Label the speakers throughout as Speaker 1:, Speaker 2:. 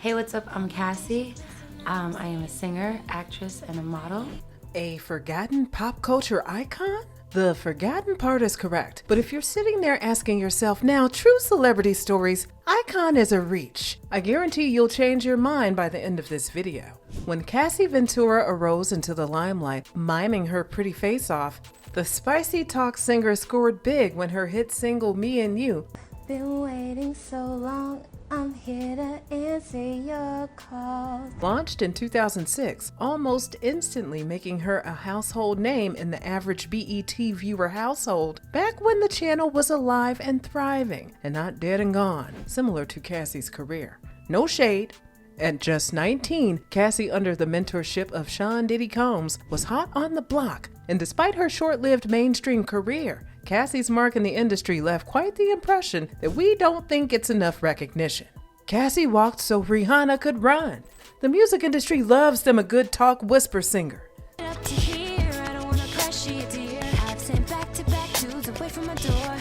Speaker 1: Hey, what's up? I'm Cassie. I am a singer, actress, and a model.
Speaker 2: A forgotten pop culture icon? The forgotten part is correct, but if you're sitting there asking yourself now, true celebrity stories, icon is a reach. I guarantee you'll change your mind by the end of this video. When Cassie Ventura arose into the limelight, miming her pretty face off, the spicy talk singer scored big when her hit single Me and You
Speaker 1: Been waiting so long, I'm here to answer your calls.
Speaker 2: launched in 2006, almost instantly making her a household name in the average B.E.T viewer household, back when the channel was alive and thriving, and not dead and gone, similar to Cassie's career. No shade. At just 19, Cassie, under the mentorship of Sean Diddy Combs, was hot on the block, and despite her short-lived mainstream career, Cassie's mark in the industry left quite the impression that we don't think gets enough recognition. Cassie walked so Rihanna could run. The music industry loves them a good talk whisper singer.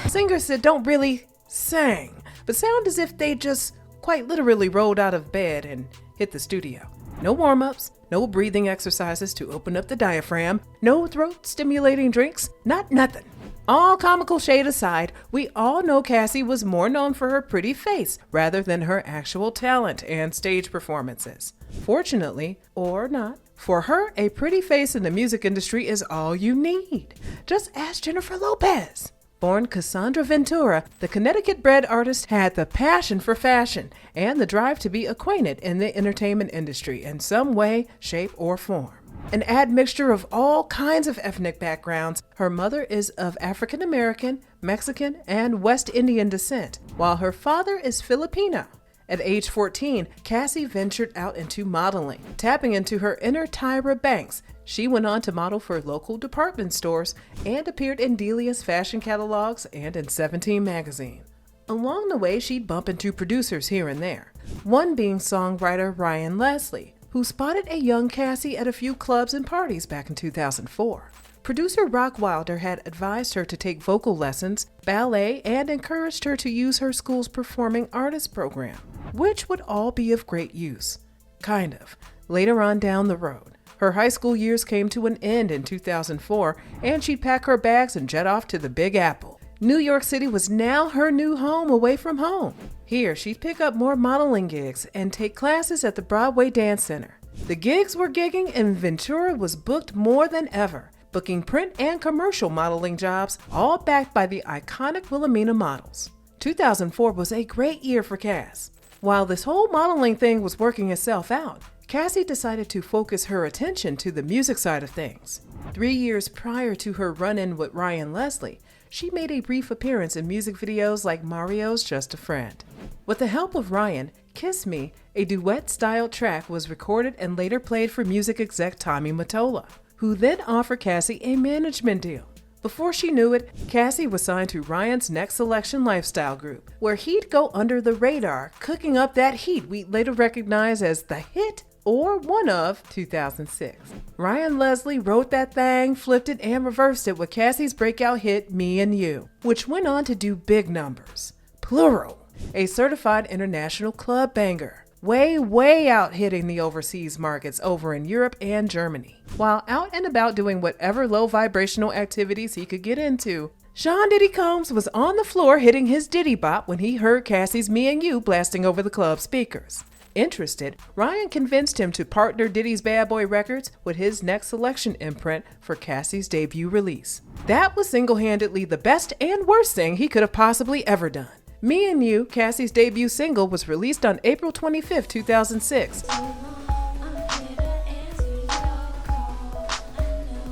Speaker 2: Singers that don't really sing, but sound as if they just quite literally rolled out of bed and hit the studio. No warm-ups, no breathing exercises to open up the diaphragm, no throat-stimulating drinks, not nothing. All comical shade aside, we all know Cassie was more known for her pretty face rather than her actual talent and stage performances. Fortunately, or not, for her, a pretty face in the music industry is all you need. Just ask Jennifer Lopez. Born Cassandra Ventura, the Connecticut-bred artist had the passion for fashion and the drive to be acquainted in the entertainment industry in some way, shape, or form. An admixture of all kinds of ethnic backgrounds, her mother is of African American, Mexican, and West Indian descent, while her father is Filipino. At age 14, Cassie ventured out into modeling. Tapping into her inner Tyra Banks, she went on to model for local department stores and appeared in Delia's fashion catalogs and in 17 magazine. Along the way, she'd bump into producers here and there, one being songwriter Ryan Leslie, who spotted a young Cassie at a few clubs and parties back in 2004. Producer Rock Wilder had advised her to take vocal lessons, ballet, and encouraged her to use her school's performing artist program, which would all be of great use. Kind of. Later on down the road, her high school years came to an end in 2004, and she'd pack her bags and jet off to the Big Apple. New York City was now her new home away from home. Here, she'd pick up more modeling gigs and take classes at the Broadway Dance Center. The gigs were gigging, and Ventura was booked more than ever, booking print and commercial modeling jobs, all backed by the iconic Wilhelmina models. 2004 was a great year for Cass. While this whole modeling thing was working itself out, Cassie decided to focus her attention to the music side of things. 3 years prior to her run-in with Ryan Leslie, she made a brief appearance in music videos like Mario's Just a Friend. With the help of Ryan, Kiss Me, a duet-styled track, was recorded and later played for music exec Tommy Mottola, who then offered Cassie a management deal. Before she knew it, Cassie was signed to Ryan's Next Selection lifestyle group, where he'd go under the radar, cooking up that heat we'd later recognize as the hit or one of 2006. Ryan Leslie wrote that thing, flipped it, and reversed it with Cassie's breakout hit Me and You, which went on to do big numbers. Plural, a certified international club banger. Way out hitting the overseas markets over in Europe and Germany. While out and about doing whatever low vibrational activities he could get into, Sean Diddy Combs was on the floor hitting his Diddy bop when he heard Cassie's Me and You blasting over the club speakers. Interested, Ryan convinced him to partner Diddy's Bad Boy Records with his Next Selection imprint for Cassie's debut release. That was single-handedly the best and worst thing he could have possibly ever done. Me and You, Cassie's debut single, was released on April 25, 2006.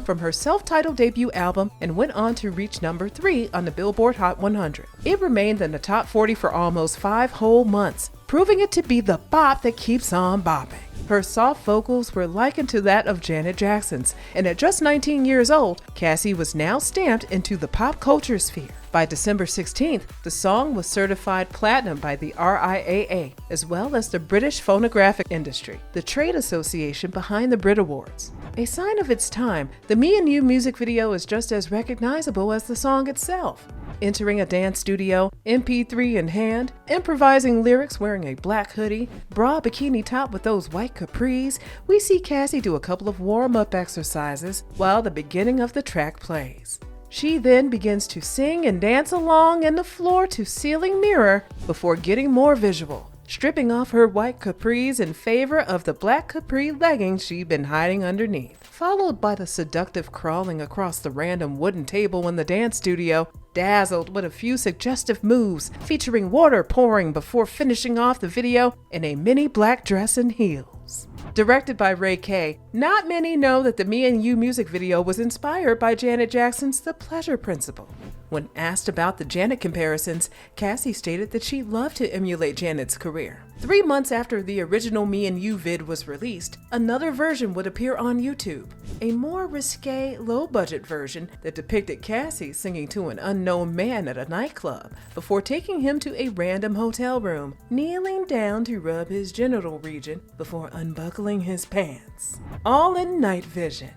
Speaker 2: From her self-titled debut album, and went on to reach number 3 on the Billboard Hot 100. It remained in the top 40 for almost 5 whole months, proving it to be the bop that keeps on bopping. Her soft vocals were likened to that of Janet Jackson's, and at just 19 years old, Cassie was now stamped into the pop culture sphere. By December 16th, the song was certified platinum by the RIAA, as well as the British Phonographic Industry, the trade association behind the Brit Awards. A sign of its time, the Me and You music video is just as recognizable as the song itself. Entering a dance studio, MP3 in hand, improvising lyrics wearing a black hoodie, bra bikini top with those white capris, we see Cassie do a couple of warm-up exercises while the beginning of the track plays. She then begins to sing and dance along in the floor-to-ceiling mirror before getting more visual, stripping off her white capris in favor of the black capri leggings she'd been hiding underneath, followed by the seductive crawling across the random wooden table in the dance studio, dazzled with a few suggestive moves featuring water pouring before finishing off the video in a mini black dress and heels. Directed by Ray Kay, not many know that the Me and You music video was inspired by Janet Jackson's The Pleasure Principle. When asked about the Janet comparisons, Cassie stated that she'd love to emulate Janet's career. 3 months after the original Me and You vid was released, another version would appear on YouTube. A more risque, low-budget version that depicted Cassie singing to an unknown man at a nightclub before taking him to a random hotel room, kneeling down to rub his genital region before unbuckling his pants. All in night vision.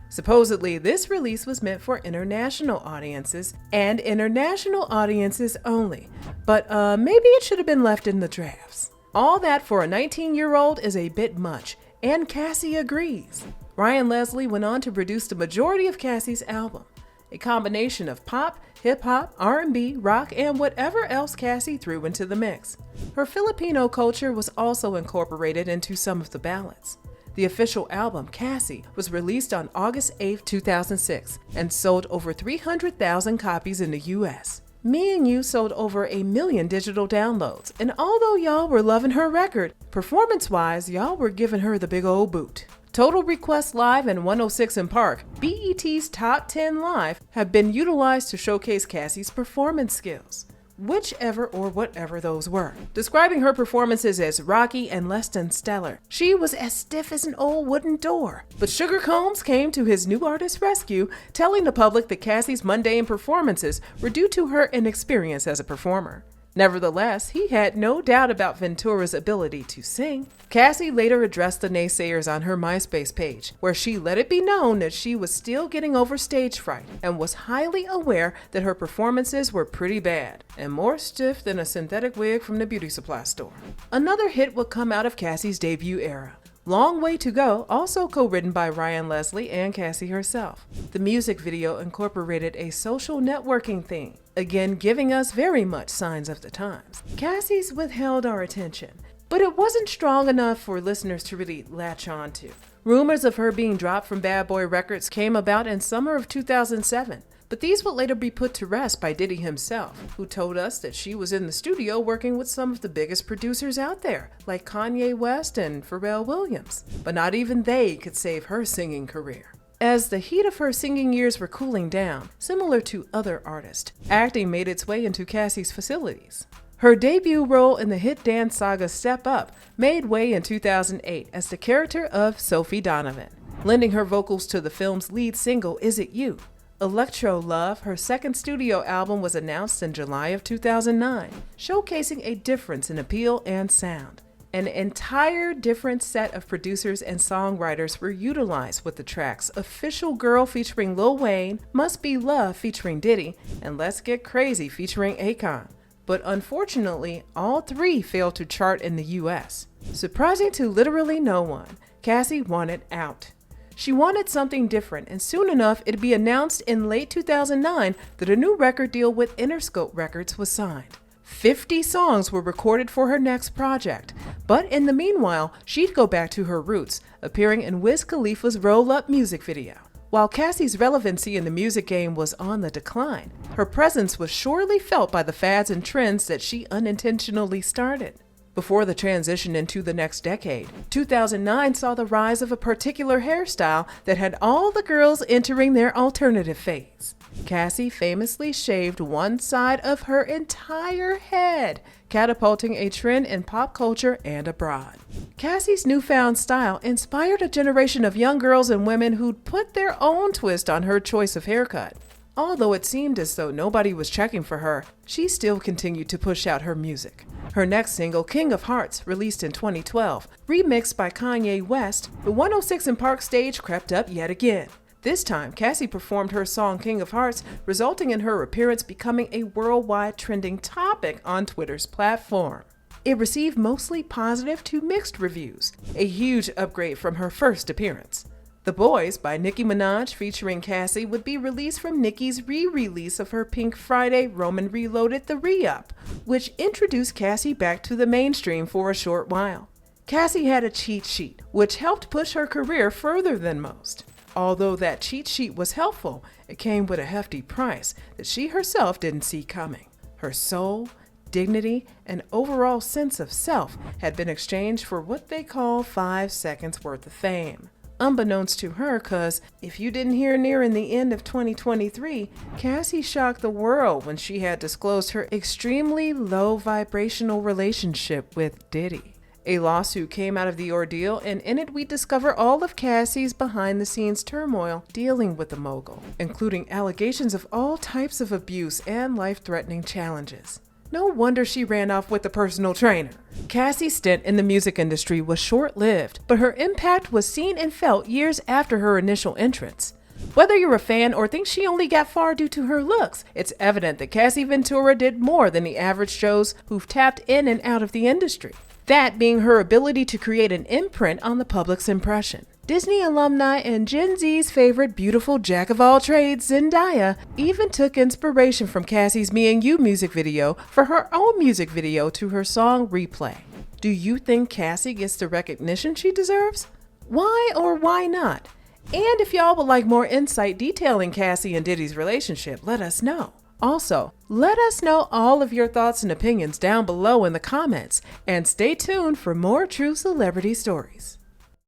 Speaker 2: Supposedly, this release was meant for international audiences and international audiences only, but maybe it should have been left in the drafts. All that for a 19-year-old is a bit much, and Cassie agrees. Ryan Leslie went on to produce the majority of Cassie's album, a combination of pop, hip-hop, R&B, rock, and whatever else Cassie threw into the mix. Her Filipino culture was also incorporated into some of the ballads. The official album, Cassie, was released on August 8, 2006, and sold over 300,000 copies in the US. Me and You sold over 1 million digital downloads, and although y'all were loving her record, performance-wise, y'all were giving her the big old boot. Total Request Live and 106 in Park, BET's Top 10 Live, have been utilized to showcase Cassie's performance skills, whichever or whatever those were. Describing her performances as rocky and less than stellar, she was as stiff as an old wooden door. But Sugar Combs came to his new artist's rescue, telling the public that Cassie's mundane performances were due to her inexperience as a performer. Nevertheless, he had no doubt about Ventura's ability to sing. Cassie later addressed the naysayers on her MySpace page, where she let it be known that she was still getting over stage fright and was highly aware that her performances were pretty bad and more stiff than a synthetic wig from the beauty supply store. Another hit would come out of Cassie's debut era, Long Way to Go, also co-written by Ryan Leslie and Cassie herself. The music video incorporated a social networking theme, again giving us very much signs of the times. Cassie's withheld our attention, but it wasn't strong enough for listeners to really latch on to. Rumors of her being dropped from Bad Boy Records came about in summer of 2007. But these would later be put to rest by Diddy himself, who told us that she was in the studio working with some of the biggest producers out there, like Kanye West and Pharrell Williams. But not even they could save her singing career. As the heat of her singing years were cooling down, similar to other artists, acting made its way into Cassie's facilities. Her debut role in the hit dance saga Step Up made way in 2008 as the character of Sophie Donovan, lending her vocals to the film's lead single, Is It You? Electro Love, her second studio album, was announced in July of 2009, showcasing a difference in appeal and sound. An entire different set of producers and songwriters were utilized with the tracks Official Girl featuring Lil Wayne, Must Be Love featuring Diddy, and Let's Get Crazy featuring Akon. But unfortunately, all three failed to chart in the US. Surprising to literally no one, Cassie wanted out. She wanted something different, and soon enough it'd be announced in late 2009 that a new record deal with Interscope Records was signed. 50 songs were recorded for her next project, but in the meanwhile, she'd go back to her roots, appearing in Wiz Khalifa's Roll Up music video. While Cassie's relevancy in the music game was on the decline, her presence was surely felt by the fads and trends that she unintentionally started. Before the transition into the next decade, 2009 saw the rise of a particular hairstyle that had all the girls entering their alternative phase. Cassie famously shaved one side of her entire head, catapulting a trend in pop culture and abroad. Cassie's newfound style inspired a generation of young girls and women who'd put their own twist on her choice of haircut. Although it seemed as though nobody was checking for her, she still continued to push out her music. Her next single, King of Hearts, released in 2012, remixed by Kanye West, the 106 in Park stage crept up yet again. This time, Cassie performed her song King of Hearts, resulting in her appearance becoming a worldwide trending topic on Twitter's platform. It received mostly positive to mixed reviews, a huge upgrade from her first appearance. The Boys by Nicki Minaj featuring Cassie would be released from Nicki's re-release of her Pink Friday Roman Reloaded The Re-Up, which introduced Cassie back to the mainstream for a short while. Cassie had a cheat sheet, which helped push her career further than most. Although that cheat sheet was helpful, it came with a hefty price that she herself didn't see coming. Her soul, dignity, and overall sense of self had been exchanged for what they call 5 seconds worth of fame. Unbeknownst to her, cause if you didn't hear nearing the end of 2023, Cassie shocked the world when she had disclosed her extremely low vibrational relationship with Diddy. A lawsuit came out of the ordeal, and in it we discover all of Cassie's behind-the-scenes turmoil dealing with the mogul, including allegations of all types of abuse and life-threatening challenges. No wonder she ran off with a personal trainer. Cassie's stint in the music industry was short-lived, but her impact was seen and felt years after her initial entrance. Whether you're a fan or think she only got far due to her looks, it's evident that Cassie Ventura did more than the average Joes who've tapped in and out of the industry. That being her ability to create an imprint on the public's impression. Disney alumni and Gen Z's favorite beautiful jack-of-all-trades, Zendaya, even took inspiration from Cassie's Me and You music video for her own music video to her song Replay. Do you think Cassie gets the recognition she deserves? Why or why not? And if y'all would like more insight detailing Cassie and Diddy's relationship, let us know. Also, let us know all of your thoughts and opinions down below in the comments, and stay tuned for more true celebrity stories.